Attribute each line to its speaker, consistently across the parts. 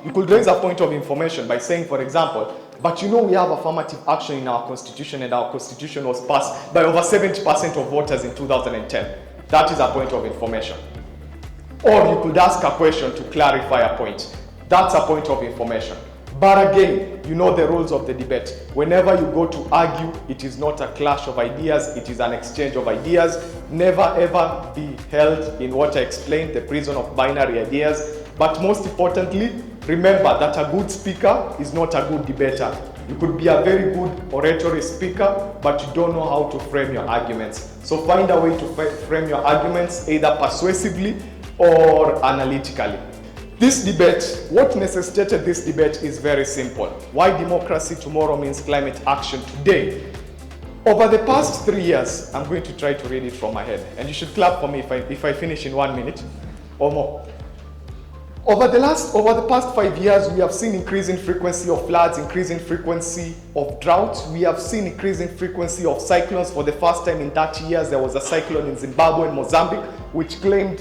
Speaker 1: You could raise a point of information by saying, for example, but you know we have affirmative action in our constitution and our constitution was passed by over 70% of voters in 2010. That is a point of information. Or you could ask a question to clarify a point. That's a point of information. But again, you know the rules of the debate. Whenever you go to argue, it is not a clash of ideas, it is an exchange of ideas. Never ever be held in what I explained, the prison of binary ideas. But most importantly, remember that a good speaker is not a good debater. You could be a very good oratory speaker, but you don't know how to frame your arguments. So find a way to frame your arguments, either persuasively or analytically. This debate, what necessitated this debate is very simple. Why democracy tomorrow means climate action today. Over the past 3 years, I'm going to try to read it from my head, and you should clap for me if I finish in 1 minute or more. Over the past 5 years, we have seen increasing frequency of floods, increasing frequency of droughts. We have seen increasing frequency of cyclones. For the first time in 30 years, there was a cyclone in Zimbabwe and Mozambique, which claimed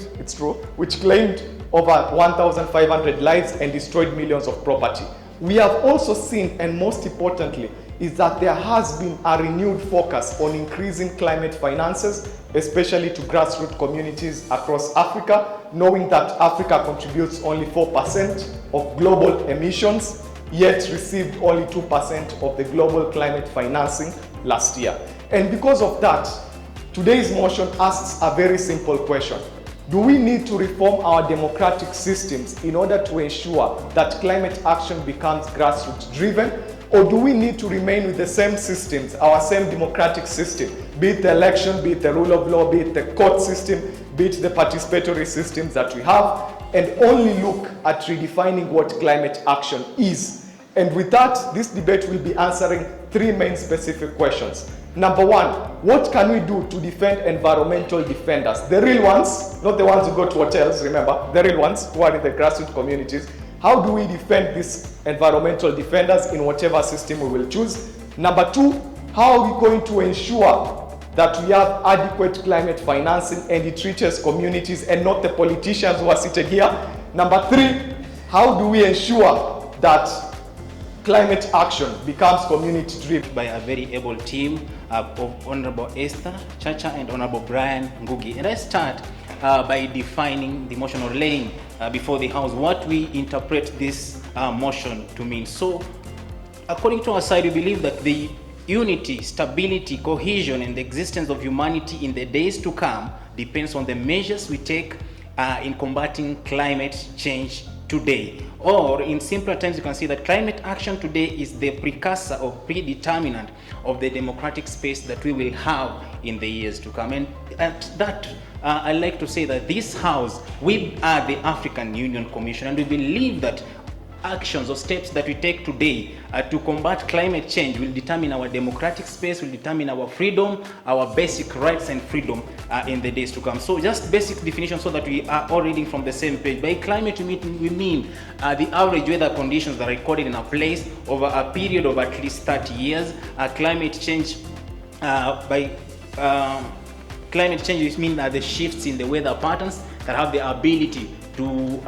Speaker 1: over 1,500 lives and destroyed millions of property. We have also seen, and most importantly, is that there has been a renewed focus on increasing climate finances, especially to grassroots communities across Africa, knowing that Africa contributes only 4% of global emissions, yet received only 2% of the global climate financing last year. And because of that, today's motion asks a very simple question. Do we need to reform our democratic systems in order to ensure that climate action becomes grassroots driven? Or do we need to remain with the same systems, our same democratic system, be it the election, be it the rule of law, be it the court system, be it the participatory systems that we have, and only look at redefining what climate action is? And with that, this debate will be answering 3 main specific questions. Number 1, what can we do to defend environmental defenders? The real ones, not the ones who go to hotels, remember, the real ones who are in the grassroots communities. How do we defend these environmental defenders in whatever system we will choose? Number 2, how are we going to ensure that we have adequate climate financing and it reaches communities and not the politicians who are seated here? Number 3, how do we ensure that climate action becomes community driven?
Speaker 2: By a very able team of Honorable Esther Chacha and Honorable Brian Ngugi. And I start by defining the motion, or laying before the House what we interpret this motion to mean. So, according to our side, we believe that the unity, stability, cohesion, and the existence of humanity in the days to come depends on the measures we take in combating climate change today. Or in simpler terms, you can see that climate action today is the precursor or predeterminant of the democratic space that we will have in the years to come. And at that, I like to say that this House, we are the African Union Commission, and we believe that actions or steps that we take today to combat climate change will determine our democratic space, will determine our freedom, our basic rights and freedom in the days to come. So just basic definition so that we are all reading from the same page. By climate we mean the average weather conditions that are recorded in a place over a period of at least 30 years. Climate change climate change means the shifts in the weather patterns that have the ability to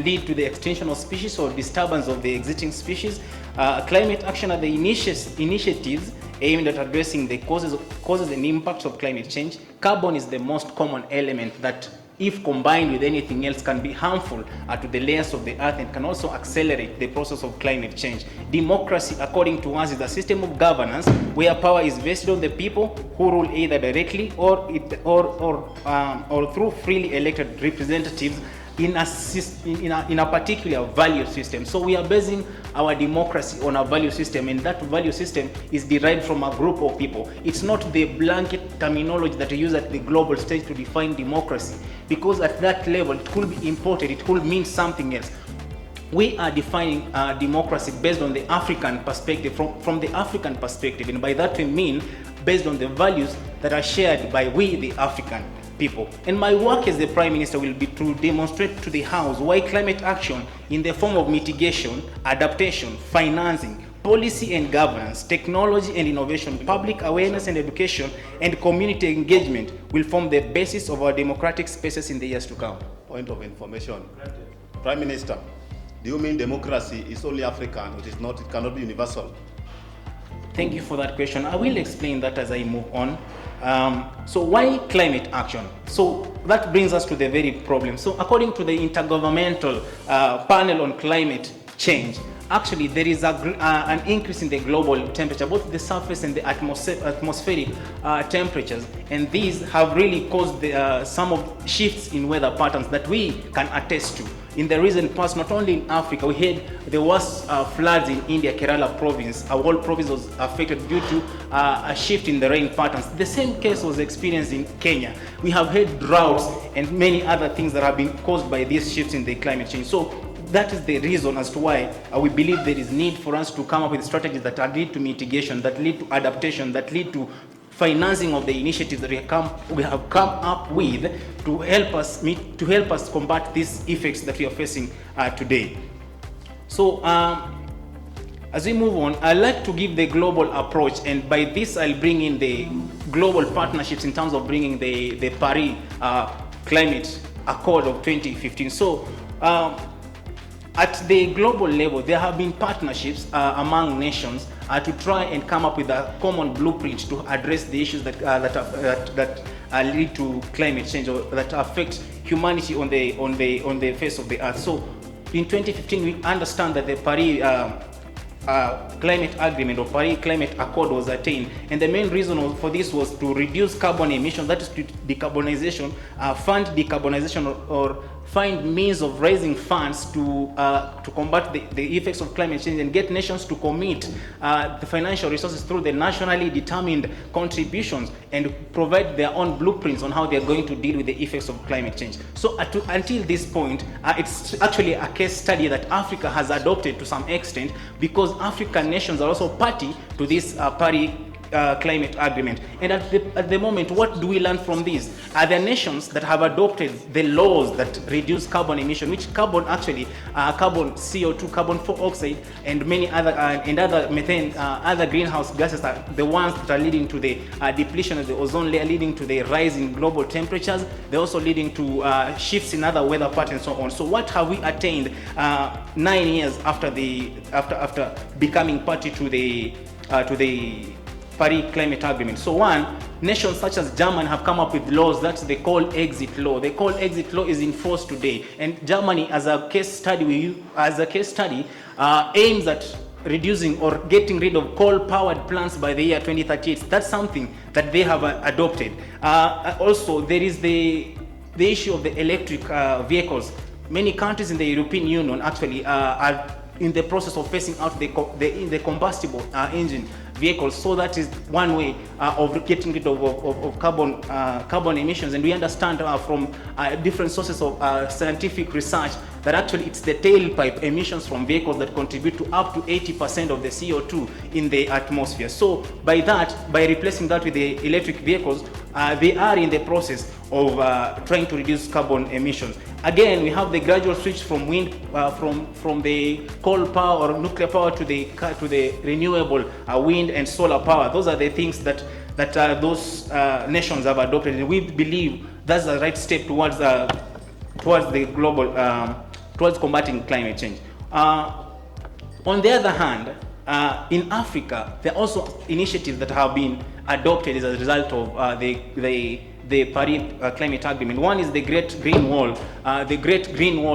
Speaker 2: lead to the extinction of species or disturbance of the existing species. Climate action are the initiatives aimed at addressing the causes and impacts of climate change. Carbon is the most common element that, if combined with anything else, can be harmful to the layers of the earth and can also accelerate the process of climate change. Democracy, according to us, is a system of governance where power is vested on the people who rule either directly or through freely elected representatives in a particular value system. So we are basing our democracy on a value system, and that value system is derived from a group of people. It's not the blanket terminology that we use at the global stage to define democracy, because at that level it could be imported, it could mean something else. We are defining democracy based on the African perspective, from the African perspective, and by that we mean based on the values that are shared by we, the African people. And my work as the Prime Minister will be to demonstrate to the House why climate action in the form of mitigation, adaptation, financing, policy and governance, technology and innovation, public awareness and education, and community engagement will form the basis of our democratic spaces in the years to come.
Speaker 3: Point of information. Prime Minister, do you mean democracy is only African? It cannot be universal?
Speaker 2: Thank you for that question. I will explain that as I move on. So why climate action? So that brings us to the very problem. So according to the Intergovernmental Panel on Climate Change, actually there is an increase in the global temperature, both the surface and the atmospheric temperatures, and these have really caused some of shifts in weather patterns that we can attest to. In the recent past, not only in Africa, we had the worst floods in India, Kerala province. Our whole province was affected due to a shift in the rain patterns. The same case was experienced in Kenya. We have had droughts and many other things that have been caused by these shifts in the climate change. So that is the reason as to why we believe there is need for us to come up with strategies that lead to mitigation, that lead to adaptation, that lead to financing of the initiatives that we have come up with to help us combat these effects that we are facing today. So as we move on, I'd like to give the global approach, and by this I'll bring in the global partnerships in terms of bringing the Paris Climate Accord of 2015. So at the global level, there have been partnerships among nations to try and come up with a common blueprint to address the issues that lead to climate change or that affect humanity on the face of the earth. So in 2015, we understand that the Paris Climate Agreement or Paris Climate Accord was attained, and the main reason for this was to reduce carbon emissions, that is to decarbonization, fund decarbonization, or find means of raising funds to combat the effects of climate change and get nations to commit the financial resources through the nationally determined contributions and provide their own blueprints on how they are going to deal with the effects of climate change. So until this point, it's actually a case study that Africa has adopted to some extent, because African nations are also party to this Paris Climate Agreement. And at the moment, what do we learn from these? Are there nations that have adopted the laws that reduce carbon emission, which carbon actually, carbon CO2, carbon dioxide, and many other and other methane, other greenhouse gases are the ones that are leading to the depletion of the ozone layer, leading to the rise in global temperatures. They're also leading to shifts in other weather patterns and so on. So what have we attained 9 years after becoming party to the Paris Climate Agreement? So one, nations such as Germany have come up with laws that they call exit law. The call exit law is in force today, and Germany, as a case study, aims at reducing or getting rid of coal-powered plants by the year 2038. That's something that they have adopted. Also, there is the issue of the electric vehicles. Many countries in the European Union actually are in the process of phasing out the combustible engine vehicles. So that is one way of getting rid of carbon emissions. And we understand from different sources of scientific research that actually it's the tailpipe emissions from vehicles that contribute to up to 80% of the CO2 in the atmosphere. So by replacing that with the electric vehicles, they are in the process of trying to reduce carbon emissions. Again, we have the gradual switch from wind, from the coal power or nuclear power to the renewable wind and solar power. Those are the things that those nations have adopted, and we believe that's the right step towards the global towards combating climate change. On the other hand, in Africa, there are also initiatives that have been adopted as a result of the Paris Climate Agreement. One is the Great Green Wall,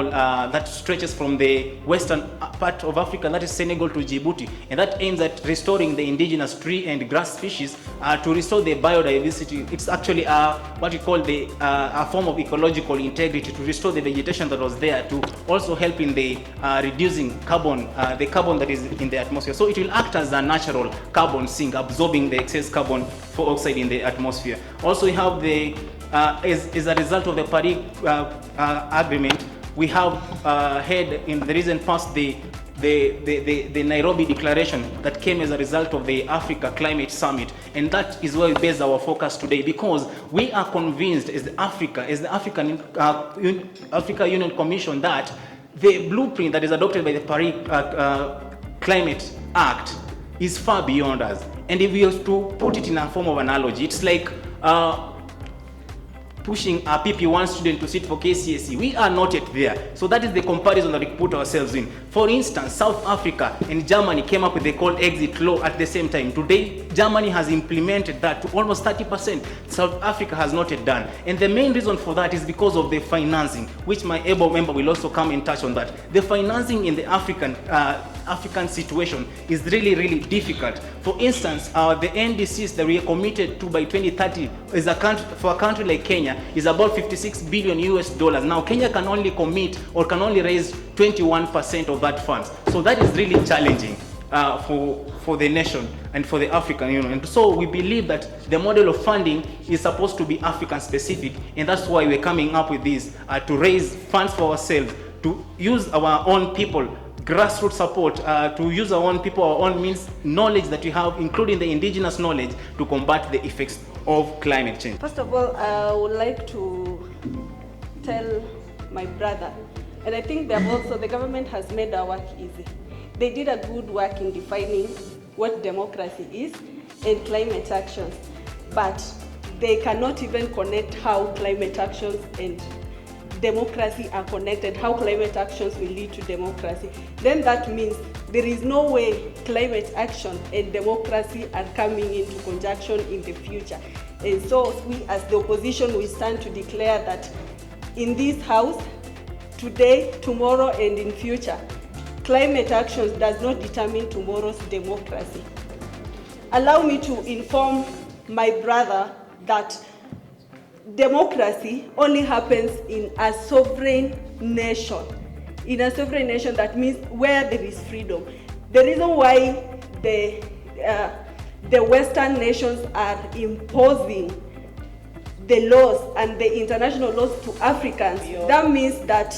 Speaker 2: that stretches from the western part of Africa, that is Senegal, to Djibouti, and that aims at restoring the indigenous tree and grass species to restore the biodiversity. It's actually what we call a form of ecological integrity, to restore the vegetation that was there, to also help in the reducing carbon, the carbon that is in the atmosphere. So it will act as a natural carbon sink, absorbing the excess carbon dioxide in the atmosphere. Also, we have as a result of the Paris Agreement, we have had in the recent past the Nairobi Declaration that came as a result of the Africa Climate Summit, and that is where we base our focus today, because we are convinced as the African Union Commission that the blueprint that is adopted by the Paris Climate Act is far beyond us. And if we have to put it in a form of analogy, it's like pushing a PP1 student to sit for KCSE. We are not yet there. So that is the comparison that we put ourselves in. For instance, South Africa and Germany came up with the called exit law at the same time. Today, Germany has implemented that to almost 30%. South Africa has not yet done. And the main reason for that is because of the financing, which my able member will also come and touch on that. The financing in the African situation is really, really difficult. For instance, the NDCs that we are committed to by 2030 is for a country like Kenya is about 56 billion US dollars. Now, Kenya can only commit or can only raise 21% of that funds. So that is really challenging for the nation and for the African Union. And so we believe that the model of funding is supposed to be African specific, and that's why we're coming up with this to raise funds for ourselves, to use our own people, grassroots support, to use our own people, our own means, knowledge that we have, including the indigenous knowledge, to combat the effects of climate change.
Speaker 4: First of all, I would like to tell my brother, and I think the government has made our work easy. They did a good work in defining what democracy is and climate actions, but they cannot even connect how climate actions and democracy are connected, how climate actions will lead to democracy. Then that means there is no way climate action and democracy are coming into conjunction in the future. And so we as the opposition, we stand to declare that in this house, today, tomorrow, and in future, climate actions does not determine tomorrow's democracy. Allow me to inform my brother that democracy only happens in a sovereign nation. In a sovereign nation, that means where there is freedom. The reason why the Western nations are imposing the laws and the international laws to Africans, that means that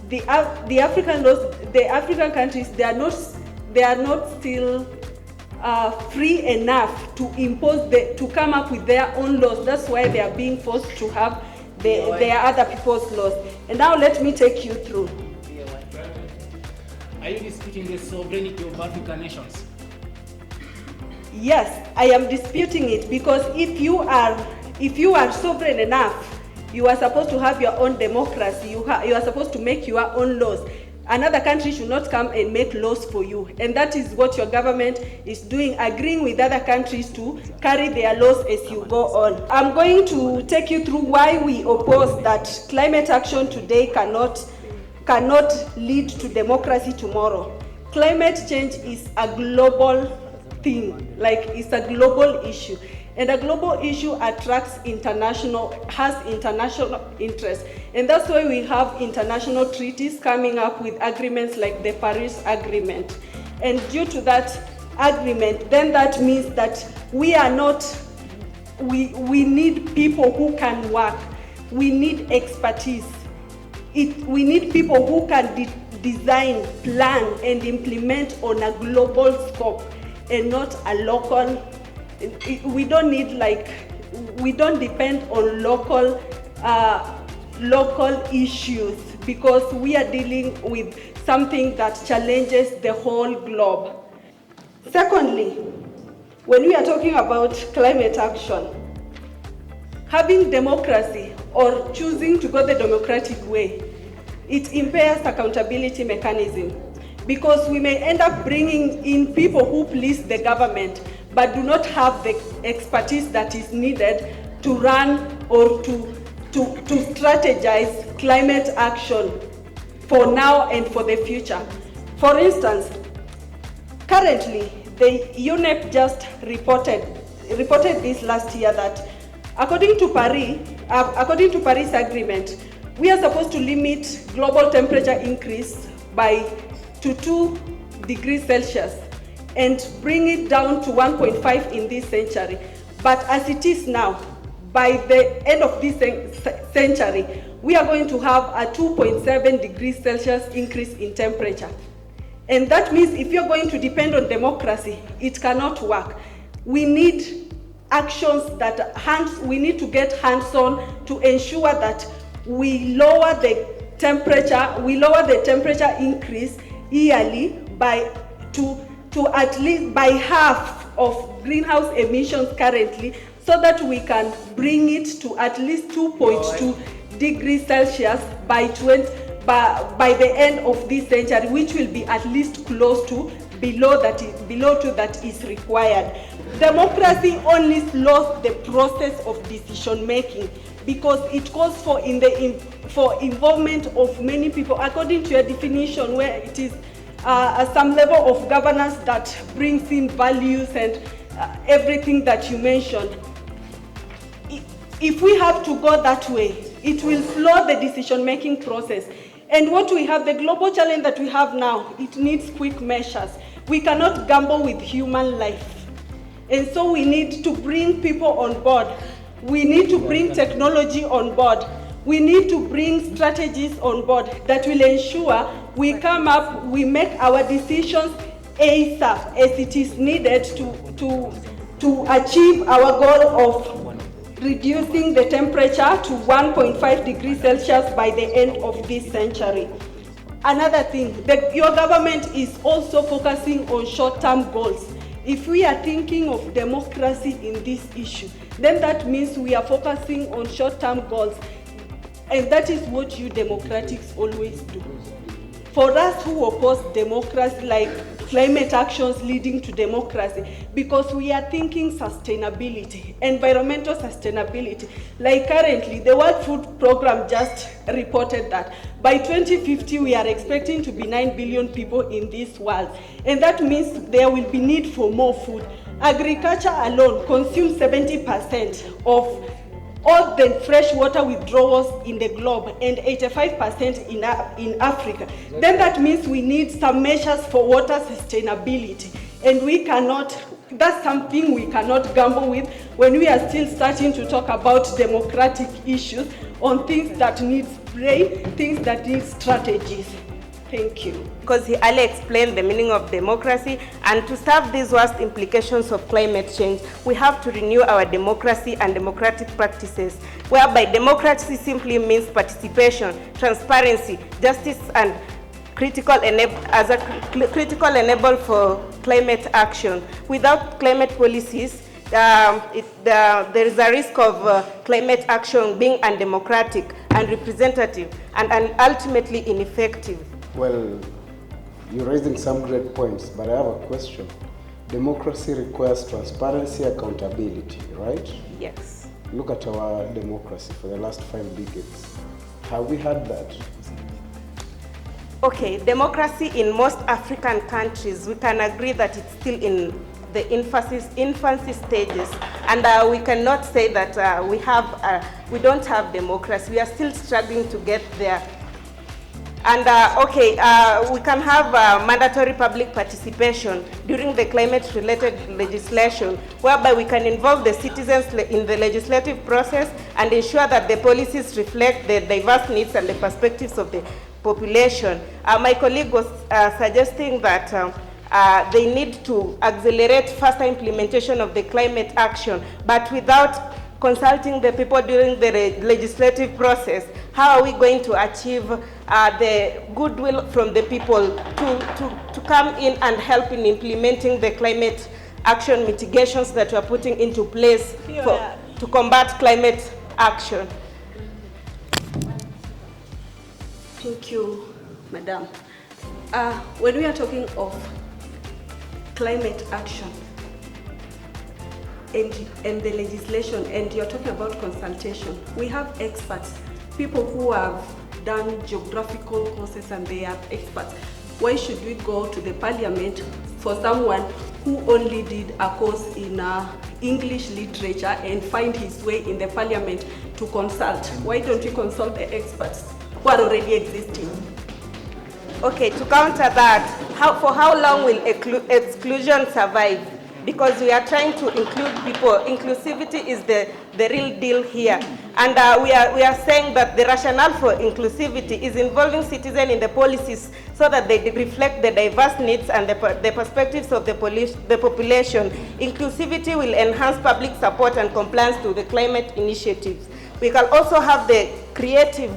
Speaker 4: the African laws, the African countries, they are not still free enough to impose to come up with their own laws. That's why they are being forced to have their other people's laws. And now let me take you through.
Speaker 2: Are you disputing the sovereignty of African nations?
Speaker 4: Yes, I am disputing it, because if you are sovereign enough, you are supposed to have your own democracy. You are supposed to make your own laws. Another country should not come and make laws for you. And that is what your government is doing, agreeing with other countries to carry their laws as you go on. I'm going to take you through why we oppose that climate action today cannot lead to democracy tomorrow. Climate change is a global thing, like it's a global issue. And a global issue has international interest. And that's why we have international treaties coming up with agreements like the Paris Agreement. And due to that agreement, then that means that we need people who can work. We need expertise. We need people who can design, plan, and implement on a global scope and not a local. We don't depend on local issues, because we are dealing with something that challenges the whole globe. Secondly, when we are talking about climate action, having democracy or choosing to go the democratic way, it impairs accountability mechanism, because we may end up bringing in people who please the government but do not have the expertise that is needed to run or to strategize climate action for now and for the future. For instance, currently, the UNEP just reported this last year that according to Paris Agreement, we are supposed to limit global temperature increase to 2 degrees Celsius and bring it down to 1.5 in this century. But as it is now, by the end of this century, we are going to have a 2.7 degrees Celsius increase in temperature. And that means if you're going to depend on democracy, it cannot work. We need actions we need to get hands-on to ensure that we lower the temperature increase yearly to at least by half of greenhouse emissions currently, so that we can bring it to at least 2.2 degrees Celsius by the end of this century, which will be at least close to below to that is required. Democracy only slows the process of decision making because it calls for involvement of many people, according to your definition, where it is some level of governance that brings in values and everything that you mentioned. If we have to go that way, it will slow the decision-making process. And what we have, the global challenge that we have now, it needs quick measures. We cannot gamble with human life. And so we need to bring people on board. We need to bring technology on board. We need to bring strategies on board that will ensure we make our decisions ASAP as it is needed to achieve our goal of reducing the temperature to 1.5 degrees Celsius by the end of this century. Another thing, your government is also focusing on short-term goals. If we are thinking of democracy in this issue, then that means we are focusing on short-term goals. And that is what you democrats always do. For us who oppose democracy, like climate actions leading to democracy, because we are thinking sustainability, environmental sustainability. Like currently, the World Food Program just reported that by 2050, we are expecting to be 9 billion people in this world. And that means there will be need for more food. Agriculture alone consumes 70% of all the fresh water withdrawals in the globe and 85% in Africa. Then that means we need some measures for water sustainability. And we cannot, that's something we cannot gamble with when we are still starting to talk about democratic issues on things that need brain, things that need strategies. Thank you.
Speaker 5: Because he earlier explained the meaning of democracy, and to serve these worst implications of climate change, we have to renew our democracy and democratic practices, whereby democracy simply means participation, transparency, justice, and critical enable for climate action. Without climate policies, there is a risk of climate action being undemocratic, unrepresentative, and ultimately ineffective.
Speaker 6: Well, you're raising some great points, but I have a question. Democracy requires transparency, accountability, right?
Speaker 5: Yes.
Speaker 6: Look at our democracy for the last 5 decades. Have we had that?
Speaker 5: Okay, democracy in most African countries, we can agree that it's still in the infancy stages, and we cannot say that we don't have democracy. We are still struggling to get there. And we can have mandatory public participation during the climate-related legislation, whereby we can involve the citizens in the legislative process and ensure that the policies reflect the diverse needs and the perspectives of the population. My colleague was suggesting that they need to accelerate faster implementation of the climate action, but without consulting the people during the legislative process. How are we going to achieve the goodwill from the people to come in and help in implementing the climate action mitigations that we are putting into place to combat climate action?
Speaker 4: Thank you, Madam. When we are talking of climate action and the legislation, and you're talking about consultation, we have experts, people who have done geographical courses and they are experts. Why should we go to the parliament for someone who only did a course in English literature and find his way in the parliament to consult? Why don't we consult the experts who are already existing?
Speaker 5: Okay, to counter that, for how long will exclusion survive? Because we are trying to include people. Inclusivity is the real deal here. And we are saying that the rationale for inclusivity is involving citizens in the policies so that they reflect the diverse needs and the perspectives of the population. Inclusivity will enhance public support and compliance to the climate initiatives. We can also have the creative.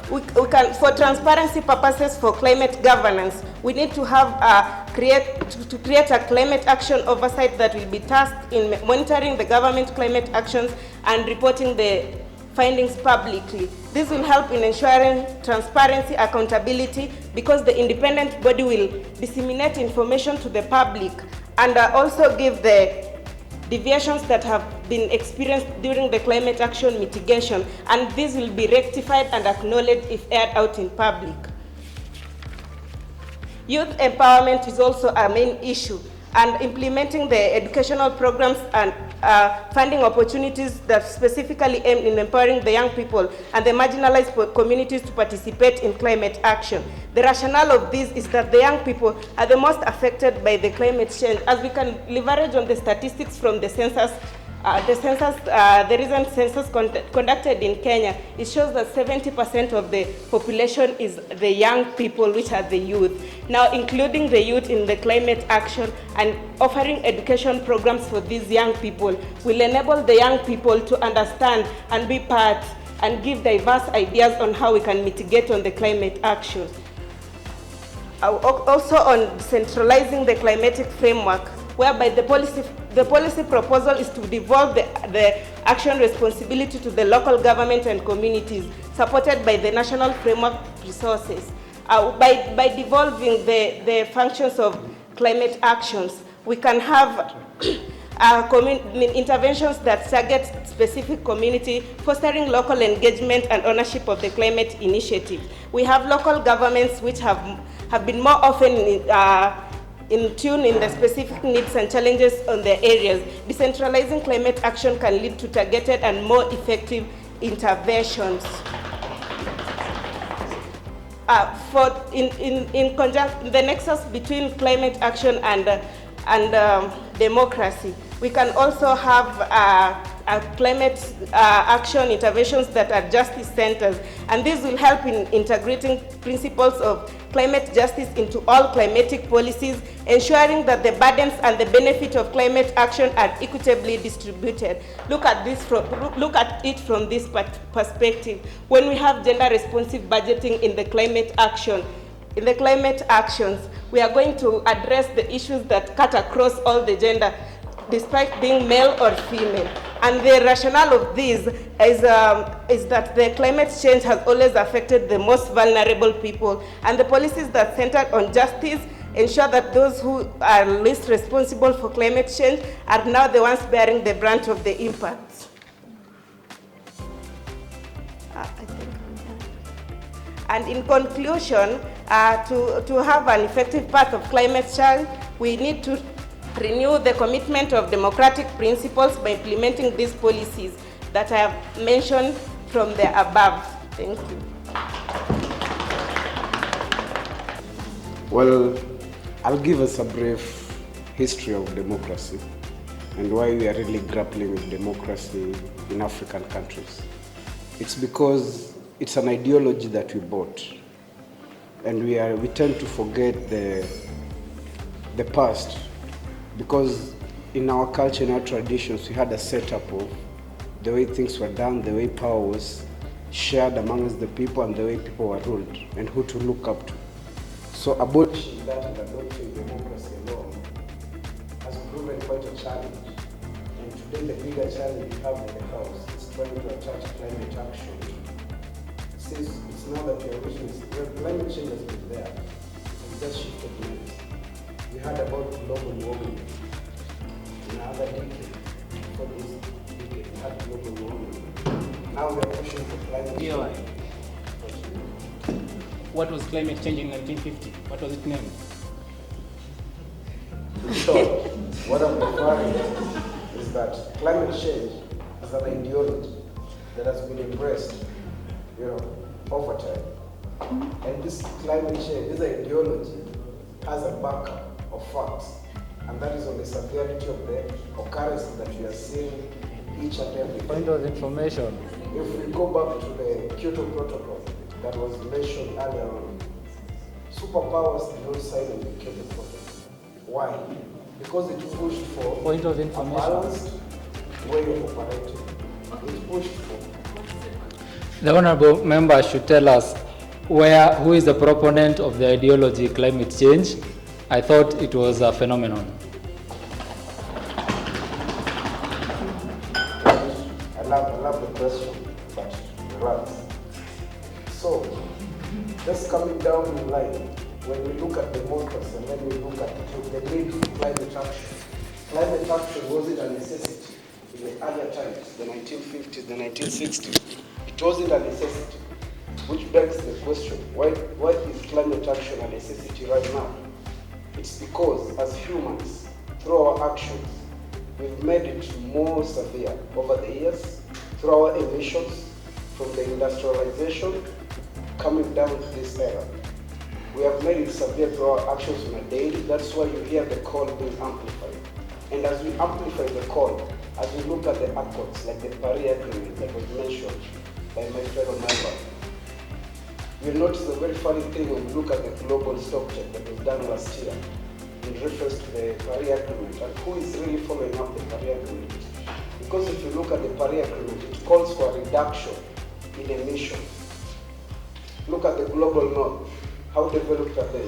Speaker 5: We can, for transparency purposes for climate governance, we need to have create a climate action oversight that will be tasked in monitoring the government climate actions and reporting the findings publicly. This will help in ensuring transparency, accountability, because the independent body will disseminate information to the public and also give the deviations that have been experienced during the climate action mitigation, and this will be rectified and acknowledged if aired out in public. Youth empowerment is also a main issue, and implementing the educational programs and funding opportunities that specifically aim in empowering the young people and the marginalized communities to participate in climate action. The rationale of this is that the young people are the most affected by the climate change, as we can leverage on the statistics from the census. The recent census conducted in Kenya, it shows that 70% of the population is the young people, which are the youth. Now, including the youth in the climate action and offering education programs for these young people will enable the young people to understand and be part and give diverse ideas on how we can mitigate on the climate action. Also on centralizing the climatic framework, whereby the policy proposal is to devolve the action responsibility to the local government and communities, supported by the national framework resources. By devolving the functions of climate actions, we can have interventions that target specific community, fostering local engagement and ownership of the climate initiative. We have local governments which have been more often in tune in the specific needs and challenges on their areas. Decentralizing climate action can lead to targeted and more effective interventions. The nexus between climate action and democracy, we can also have climate action interventions that are justice centers, and this will help in integrating principles of climate justice into all climatic policies, ensuring that the burdens and the benefit of climate action are equitably distributed. Look at it from this perspective. When we have gender-responsive budgeting in the climate action, in the climate actions, we are going to address the issues that cut across all the gender, despite being male or female. And the rationale of this is that the climate change has always affected the most vulnerable people, and the policies that center on justice ensure that those who are least responsible for climate change are now the ones bearing the brunt of the impacts. And in conclusion, to have an effective path of climate change, we need to renew the commitment of democratic principles by implementing these policies that I have mentioned from the above. Thank you.
Speaker 6: Well, I'll give us a brief history of democracy and why we are really grappling with democracy in African countries. It's because it's an ideology that we bought, and we tend to forget the past, because in our culture, in our traditions, we had a setup of the way things were done, the way power was shared amongst the people, and the way people were ruled, and who to look up to. So abolishing that and adopting democracy alone has proven quite a challenge. And today the bigger challenge we have in the House is trying to attach climate action. Since it's now that we are reaching this, climate change has been there, it's just shifted gears. We heard about global warming. In another decade, before this decade, we had global warming. Now we are pushing for climate change.
Speaker 2: What was climate change in 1950? What was it named?
Speaker 6: So, what I'm referring to is that climate change is an ideology that has been embraced, over time. And this climate change, this ideology, has a backup of facts, and that is on the severity of the occurrences that we are seeing each and every
Speaker 7: point of information.
Speaker 6: If we go back to the Kyoto Protocol that was mentioned earlier on, superpowers did not sign on the Kyoto Protocol. Why? Because it pushed for
Speaker 7: point of
Speaker 6: a
Speaker 7: information.
Speaker 6: balanced way of operating. It pushed for.
Speaker 7: The honorable member should tell us who is the proponent of the ideology climate change I thought it was a phenomenon.
Speaker 6: I love the question, but relax. So, just coming down in line, when we look at democracy and then we look at the need for climate action. Climate action wasn't a necessity in the earlier times, the 1950s, the 1960s. It wasn't a necessity, which begs the question, why is climate action a necessity right now? It's because as humans, through our actions, we've made it more severe over the years, through our emissions, from the industrialization, coming down to this era. We have made it severe through our actions on a daily. That's why you hear the call being amplified. And as we amplify the call, as we look at the accords, like the Paris Agreement that was mentioned by my fellow member, you'll notice a very funny thing when we look at the global stock check that was done last year in reference to the Paris Agreement and who is really following up the Paris Agreement. Because if you look at the Paris Agreement, it calls for a reduction in emissions. Look at the global north. How developed are they?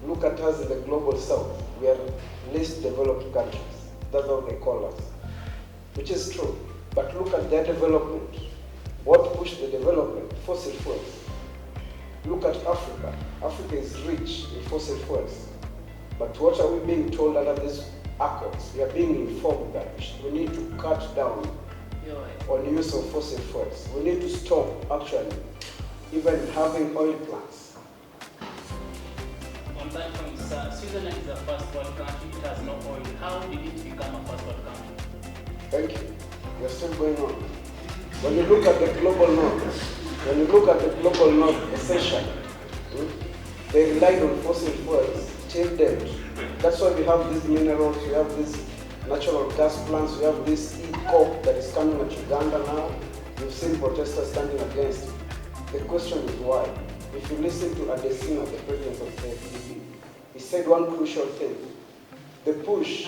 Speaker 6: Look at us in the global south. We are least developed countries. That's how they call us. Which is true. But look at their development. What pushed the development? Fossil fuels. Look at Africa. Africa is rich in fossil fuels. But what are we being told under these accords? We are being informed that we need to cut down on use of fossil fuels. We need to stop actually even having oil plants.
Speaker 2: On that point, sir, Switzerland is a first world country, it has no oil. How did it become a first world country?
Speaker 6: Thank you. We're still going on. When you look at the global north, essentially, they relied on fossil fuels till date. That's why we have these minerals, we have these natural gas plants, we have this e-coke that is coming at Uganda now. You've seen protesters standing against it. The question is why? If you listen to Adesina, the president of the FDB, he said one crucial thing. The push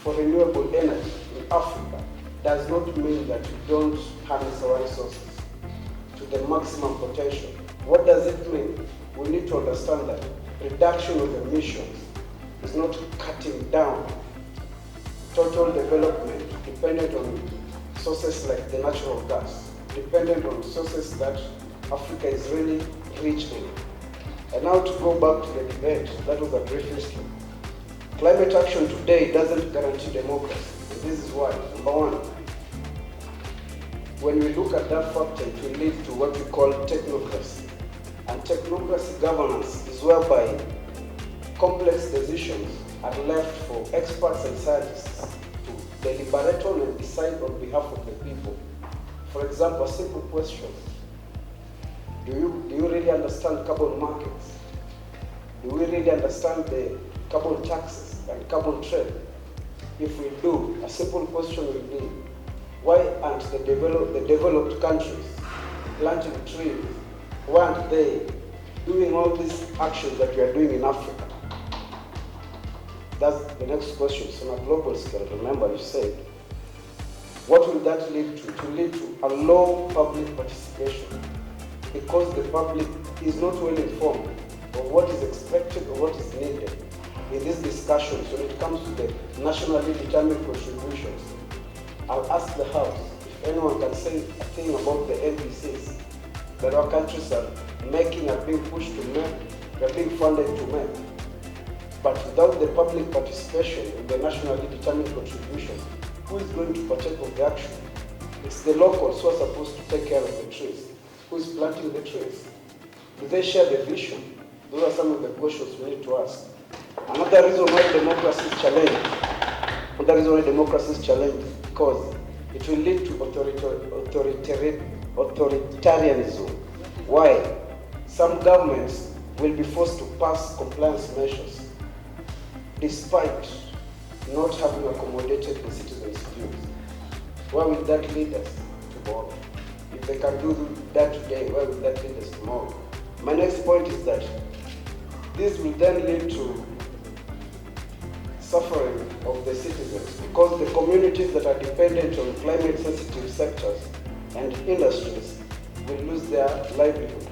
Speaker 6: for renewable energy in Africa does not mean that you don't harness our resources to the maximum potential. What does it mean? We need to understand that reduction of emissions is not cutting down total development dependent on sources like the natural gas, dependent on sources that Africa is really rich in. And now to go back to the debate, that was a brief history. Climate action today doesn't guarantee democracy. And this is why. Number one, when we look at that factor, it will lead to what we call technocracy. And technocracy governance is whereby complex decisions are left for experts and scientists to deliberate on and decide on behalf of the people. For example, a simple question. Do you really understand carbon markets? Do we really understand the carbon taxes and carbon trade? If we do, a simple question will be, why aren't the developed countries planting trees? Why aren't they doing all these actions that we are doing in Africa? That's the next question. So on a global scale, remember you said, what will that lead to? It will lead to a low public participation because the public is not well informed of what is expected or what is needed in these discussions when it comes to the nationally determined contributions. I'll ask the House if anyone can say a thing about the NDCs that our countries are making, are being pushed to make, are being funded to make. But without the public participation in the nationally determined contributions, who is going to partake of the action? It's the locals who are supposed to take care of the trees. Who is planting the trees? Do they share the vision? Those are some of the questions we need to ask. Another reason why democracy is challenged, because it will lead to authoritarianism. Why? Some governments will be forced to pass compliance measures despite not having accommodated the citizens' views. Where will that lead us tomorrow? If they can do that today, where will that lead us tomorrow? My next point is that this will then lead to suffering of the citizens because the communities that are dependent on climate-sensitive sectors and industries will lose their livelihoods.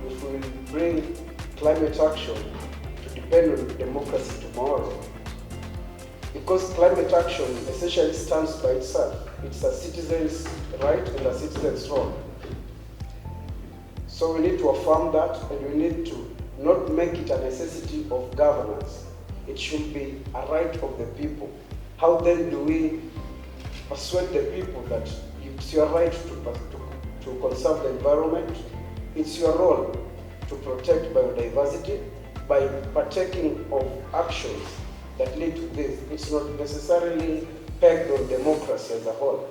Speaker 6: If we bring climate action to depend on democracy tomorrow, because climate action essentially stands by itself. It's a citizen's right and a citizen's role. So we need to affirm that, and we need to not make it a necessity of governance. It should be a right of the people. How then do we persuade the people that it's your right to conserve the environment? It's your role to protect biodiversity by partaking of actions that lead to this. It's not necessarily pegged on democracy as a whole.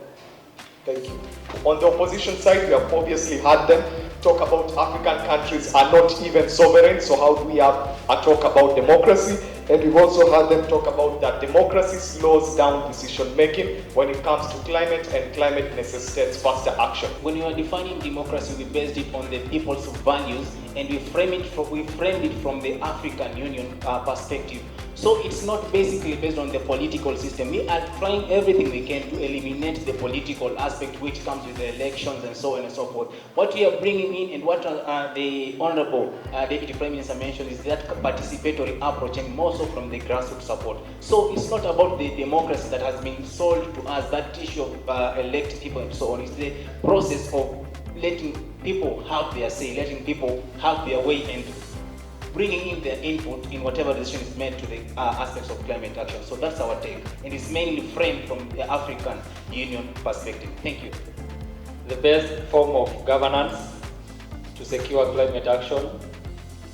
Speaker 6: Thank you.
Speaker 1: On the opposition side, we have obviously had them talk about African countries are not even sovereign, so how do we have a talk about democracy? And we've also had them talk about that democracy slows down decision making when it comes to climate, and climate necessitates faster action.
Speaker 2: When you are defining democracy, we based it on the people's values, and we framed it from the African Union perspective. So it's not basically based on the political system. We are trying everything we can to eliminate the political aspect which comes with the elections and so on and so forth. What we are bringing in, and what the Honorable Deputy Prime Minister mentioned, is that participatory approach, and more so from the grassroots support. So it's not about the democracy that has been sold to us, that issue of elected people and so on. It's the process of letting people have their say, letting people have their way, and bringing in their input in whatever decision is made to the aspects of climate action. So that's our take, and it's mainly framed from the African Union perspective. Thank you.
Speaker 7: The best form of governance to secure climate action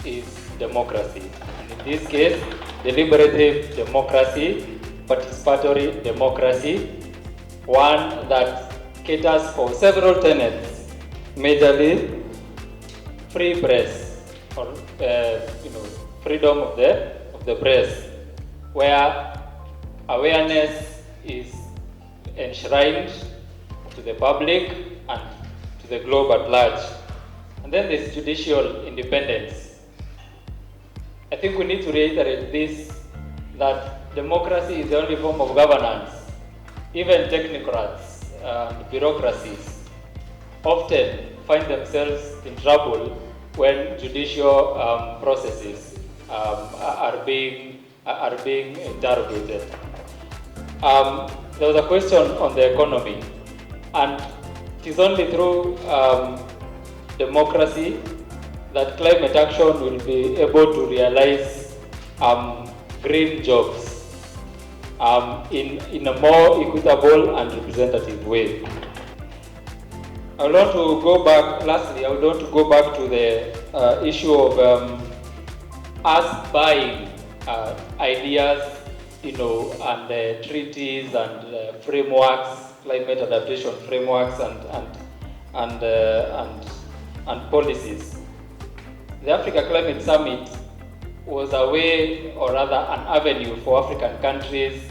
Speaker 7: is democracy. And in this case, deliberative democracy, participatory democracy, one that caters for several tenets, majorly free press, or freedom of the press, where awareness is enshrined to the public and to the globe at large. And then there's judicial independence. I think we need to reiterate this, that democracy is the only form of governance. Even technocrats and bureaucracies often find themselves in trouble when judicial processes are being interrogated. There was a question on the economy, and it is only through democracy that climate action will be able to realize green jobs in a more equitable and representative way. I would want to go back, lastly, I would want to go back to the issue of us buying ideas, and treaties and frameworks, climate adaptation frameworks and policies. The Africa Climate Summit was a way, or rather an avenue, for African countries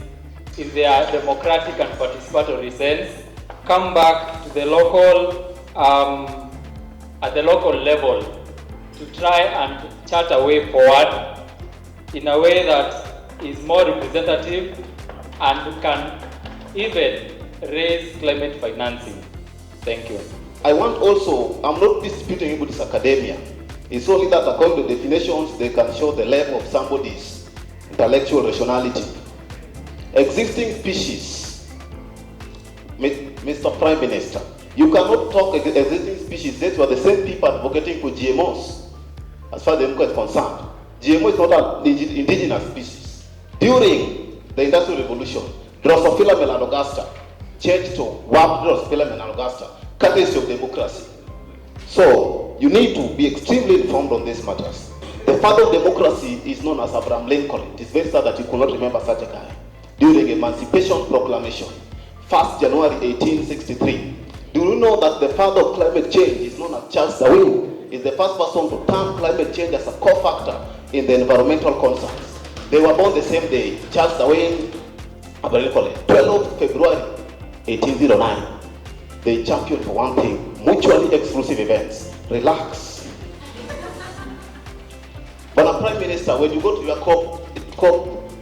Speaker 7: in their democratic and participatory sense come back to the local, at the local level, to try and chart a way forward in a way that is more representative and can even raise climate financing. Thank you.
Speaker 3: I want also, I'm not disputing anybody's academia. It's only that according to definitions, they can show the level of somebody's intellectual rationality. Existing species, Mr. Prime Minister, you cannot talk existing species. That were the same people advocating for GMOs. As far as the MCO is concerned, GMO is not an indigenous species. During the Industrial Revolution, Drosophila melanogaster changed to warped Drosophila melanogaster, courtesy of democracy. So you need to be extremely informed on these matters. The father of democracy is known as Abraham Lincoln. It is very sad that you could not remember such a guy. During Emancipation Proclamation, 1st January 1863. Do you know that the father of climate change is known as Charles Darwin? Is the first person to term climate change as a core factor in the environmental concerns. They were born the same day. Charles Darwin, Abraham Lincoln, 12 February 1809. They championed for one thing: mutually exclusive events. Relax. But Prime Minister, when you go to your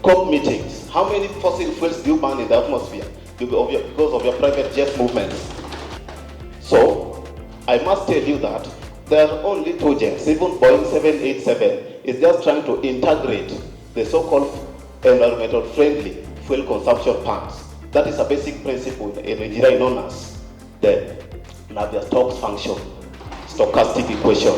Speaker 3: COP meetings, how many fossil fuels do you burn in the atmosphere because of your private jet movements? So, I must tell you that there are only 2 jets. Even Boeing 787 is just trying to integrate the so-called environmental friendly fuel consumption plans. That is a basic principle in engineering known as the Navier-Stokes function, stochastic equation.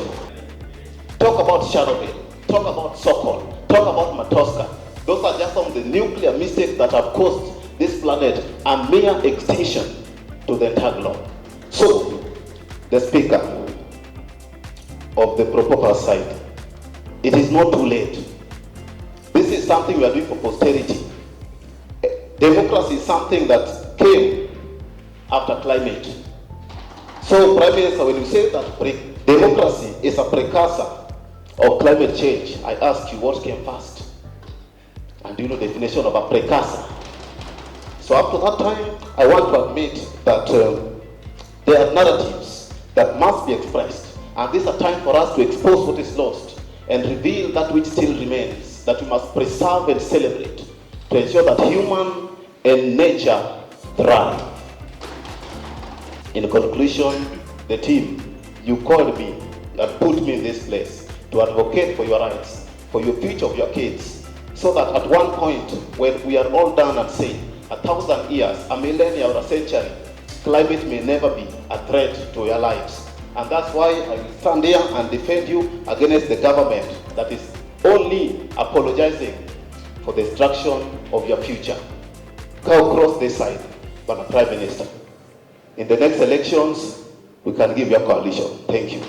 Speaker 3: Talk about Chernobyl, talk about Sokol, talk about Matoska. Those are just some of the nuclear mistakes that have caused this planet a mere extinction to the entire globe. So, the speaker of the proposal side, it is not too late. This is something we are doing for posterity. Democracy is something that came after climate. So, Prime Minister, when you say that democracy is a precursor of climate change, I ask you, what came first? And do you know the definition of a precursor? So up to that time, I want to admit that there are narratives that must be expressed, and this is a time for us to expose what is lost and reveal that which still remains, that we must preserve and celebrate to ensure that human and nature thrive. In conclusion, the team, you called me and put me in this place to advocate for your rights, for your future of your kids, so that at one point when we are all done and said, 1,000 years, a millennia or a century, climate may never be a threat to your lives. And that's why I will stand here and defend you against the government that is only apologizing for the destruction of your future. Go across this side, Madam Prime Minister. In the next elections, we can give you a coalition. Thank you.